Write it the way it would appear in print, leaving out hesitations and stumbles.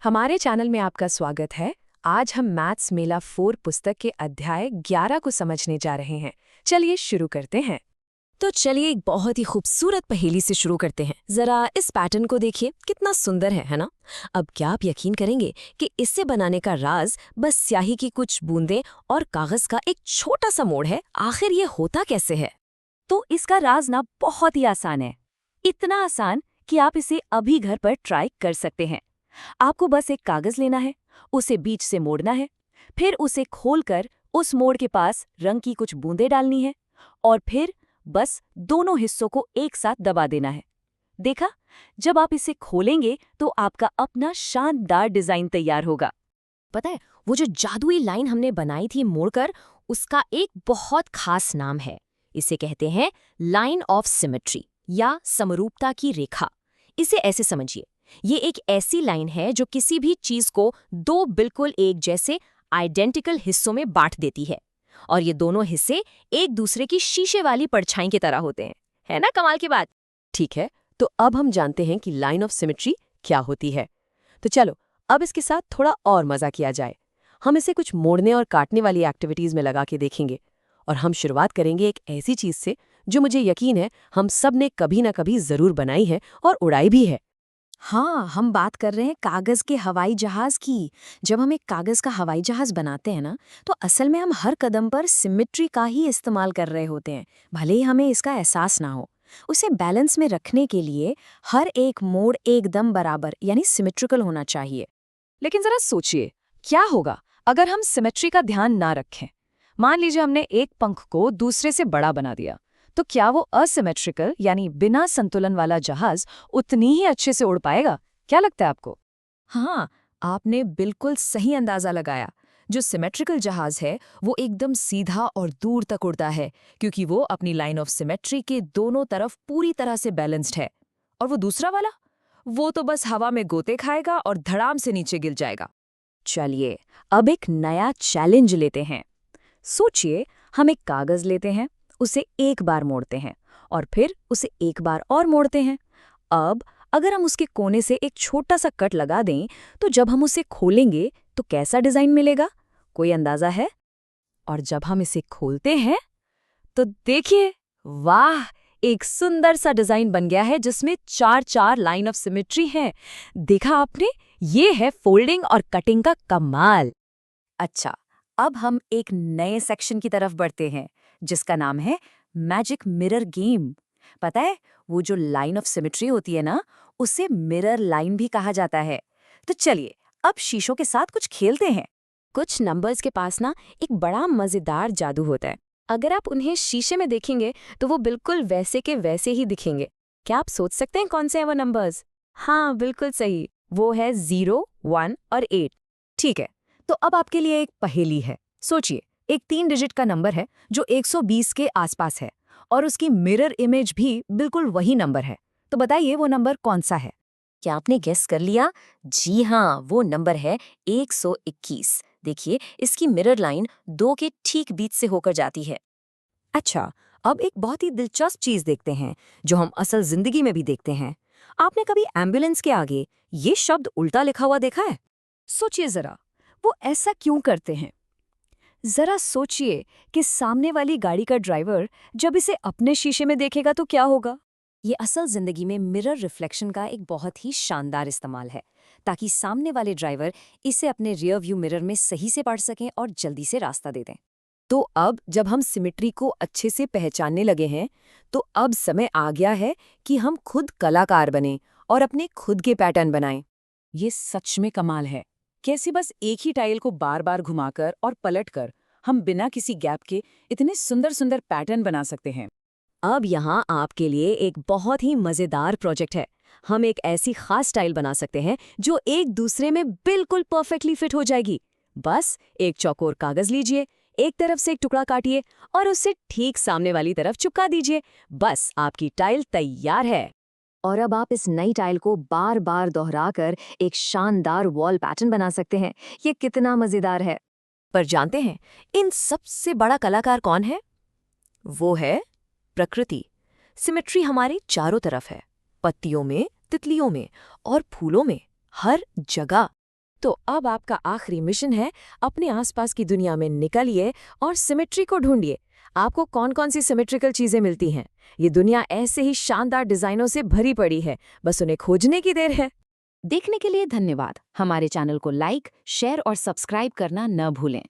हमारे चैनल में आपका स्वागत है। आज हम मैथ्स मेला 4 पुस्तक के अध्याय 11 को समझने जा रहे हैं। चलिए शुरू करते हैं। तो चलिए एक बहुत ही खूबसूरत पहेली से शुरू करते हैं। जरा इस पैटर्न को देखिए, कितना सुंदर है ना? अब क्या आप यकीन करेंगे कि इसे बनाने का राज बस स्याही की कुछ बूंदें और कागज का एक छोटा सा मोड़ है? आखिर ये होता कैसे है? तो इसका राज ना बहुत ही आसान है। इतना आसान कि आप इसे अभी घर पर ट्राई कर सकते हैं। आपको बस एक कागज लेना है, उसे बीच से मोड़ना है, फिर उसे खोलकर उस मोड़ के पास रंग की कुछ बूंदें डालनी है और फिर बस दोनों हिस्सों को एक साथ दबा देना है। देखा? जब आप इसे खोलेंगे तो आपका अपना शानदार डिजाइन तैयार होगा। पता है, वो जो जादुई लाइन हमने बनाई थी मोड़कर, उसका एक बहुत खास नाम है। इसे कहते हैं लाइन ऑफ सिमेट्री या समरूपता की रेखा। इसे ऐसे समझिए, ये एक ऐसी लाइन है जो किसी भी चीज को दो बिल्कुल एक जैसे आइडेंटिकल हिस्सों में बांट देती है, और ये दोनों हिस्से एक दूसरे की शीशे वाली परछाई की तरह होते हैं। है ना कमाल की बात? ठीक है, तो अब हम जानते हैं कि लाइन ऑफ सिमेट्री क्या होती है। तो चलो अब इसके साथ थोड़ा और मजा किया जाए। हम इसे कुछ मोड़ने और काटने वाली एक्टिविटीज में लगा के देखेंगे। और हम शुरुआत करेंगे एक ऐसी चीज से जो मुझे यकीन है हम सब ने कभी ना कभी जरूर बनाई है और उड़ाई भी है। हाँ, हम बात कर रहे हैं कागज के हवाई जहाज की। जब हम एक कागज का हवाई जहाज बनाते हैं ना, तो असल में हम हर कदम पर सिमेट्री का ही इस्तेमाल कर रहे होते हैं, भले ही हमें इसका एहसास ना हो। उसे बैलेंस में रखने के लिए हर एक मोड़ एकदम बराबर यानी सिमेट्रिकल होना चाहिए। लेकिन जरा सोचिए, क्या होगा अगर हम सिमेट्री का ध्यान ना रखें? मान लीजिए हमने एक पंख को दूसरे से बड़ा बना दिया, तो क्या वो असिमेट्रिकल यानी बिना संतुलन वाला जहाज उतनी ही अच्छे से उड़ पाएगा? क्या लगता है आपको? हाँ, आपने बिल्कुल सही अंदाजा लगाया। जो सिमेट्रिकल जहाज है वो एकदम सीधा और दूर तक उड़ता है, क्योंकि वो अपनी लाइन ऑफ सिमेट्री के दोनों तरफ पूरी तरह से बैलेंस्ड है। और वो दूसरा वाला, वो तो बस हवा में गोते खाएगा और धड़ाम से नीचे गिर जाएगा। चलिए अब एक नया चैलेंज लेते हैं। सोचिए, हम एक कागज लेते हैं, उसे एक बार मोड़ते हैं और फिर उसे एक बार और मोड़ते हैं। अब अगर हम उसके कोने से एक छोटा सा कट लगा दें, तो जब हम उसे खोलेंगे तो कैसा डिजाइन मिलेगा? कोई अंदाजा है? और जब हम इसे खोलते हैं तो देखिए, वाह, एक सुंदर सा डिजाइन बन गया है जिसमें चार चार लाइन ऑफ सिमेट्री है। देखा आपने? ये है फोल्डिंग और कटिंग का कमाल। अच्छा, अब हम एक नए सेक्शन की तरफ बढ़ते हैं जिसका नाम है मैजिक मिरर गेम। पता है, वो जो लाइन ऑफ सिमेट्री होती है ना, उसे मिरर लाइन भी कहा जाता है। तो चलिए अब शीशों के साथ कुछ खेलते हैं। कुछ नंबर्स के पास ना एक बड़ा मजेदार जादू होता है। अगर आप उन्हें शीशे में देखेंगे तो वो बिल्कुल वैसे के वैसे ही दिखेंगे। क्या आप सोच सकते हैं कौन से हैं वो नंबर्स? हाँ, बिल्कुल सही, वो है 0, 1 और 8। ठीक है, तो अब आपके लिए एक पहेली है। सोचिए, एक 3 डिजिट का नंबर है जो 120 के आसपास है और उसकी मिरर इमेज भी बिल्कुल वही नंबर है। तो बताइए वो नंबर कौन सा है? क्या आपने गेस कर लिया? जी हाँ, वो नंबर है 121। देखिए, इसकी मिरर लाइन 2 के ठीक बीच से होकर जाती है। अच्छा, अब एक बहुत ही दिलचस्प चीज देखते हैं जो हम असल जिंदगी में भी देखते हैं। आपने कभी एम्बुलेंस के आगे ये शब्द उल्टा लिखा हुआ देखा है? सोचिए जरा, वो ऐसा क्यों करते हैं? जरा सोचिए कि सामने वाली गाड़ी का ड्राइवर जब इसे अपने शीशे में देखेगा तो क्या होगा? ये असल जिंदगी में मिरर रिफ्लेक्शन का एक बहुत ही शानदार इस्तेमाल है, ताकि सामने वाले ड्राइवर इसे अपने रियर व्यू मिरर में सही से पढ़ सकें और जल्दी से रास्ता दे दें। तो अब जब हम सिमेट्री को अच्छे से पहचानने लगे हैं, तो अब समय आ गया है कि हम खुद कलाकार बनें और अपने खुद के पैटर्न बनाएं। ये सच में कमाल है। कैसे बस एक ही टाइल को बार बार घुमाकर और पलटकर हम बिना किसी गैप के इतने सुंदर सुंदर पैटर्न बना सकते हैं। अब यहाँ आपके लिए एक बहुत ही मजेदार प्रोजेक्ट है। हम एक ऐसी खास स्टाइल बना सकते हैं जो एक दूसरे में बिल्कुल परफेक्टली फिट हो जाएगी। बस एक चौकोर कागज लीजिए, एक तरफ से एक टुकड़ा काटिए और उसे ठीक सामने वाली तरफ चिपका दीजिए। बस आपकी टाइल तैयार है। और अब आप इस नई टाइल को बार बार दोहराकर एक शानदार वॉल पैटर्न बना सकते हैं। ये कितना मजेदार है। पर जानते हैं इन सबसे बड़ा कलाकार कौन है? वो है प्रकृति। सिमेट्री हमारे चारों तरफ है, पत्तियों में, तितलियों में और फूलों में, हर जगह। तो अब आपका आखिरी मिशन है, अपने आसपास की दुनिया में निकलिए और सिमेट्री को ढूंढिए। आपको कौन कौन सी सिमेट्रिकल चीजें मिलती हैं? ये दुनिया ऐसे ही शानदार डिजाइनों से भरी पड़ी है, बस उन्हें खोजने की देर है। देखने के लिए धन्यवाद। हमारे चैनल को लाइक, शेयर और सब्सक्राइब करना न भूलें।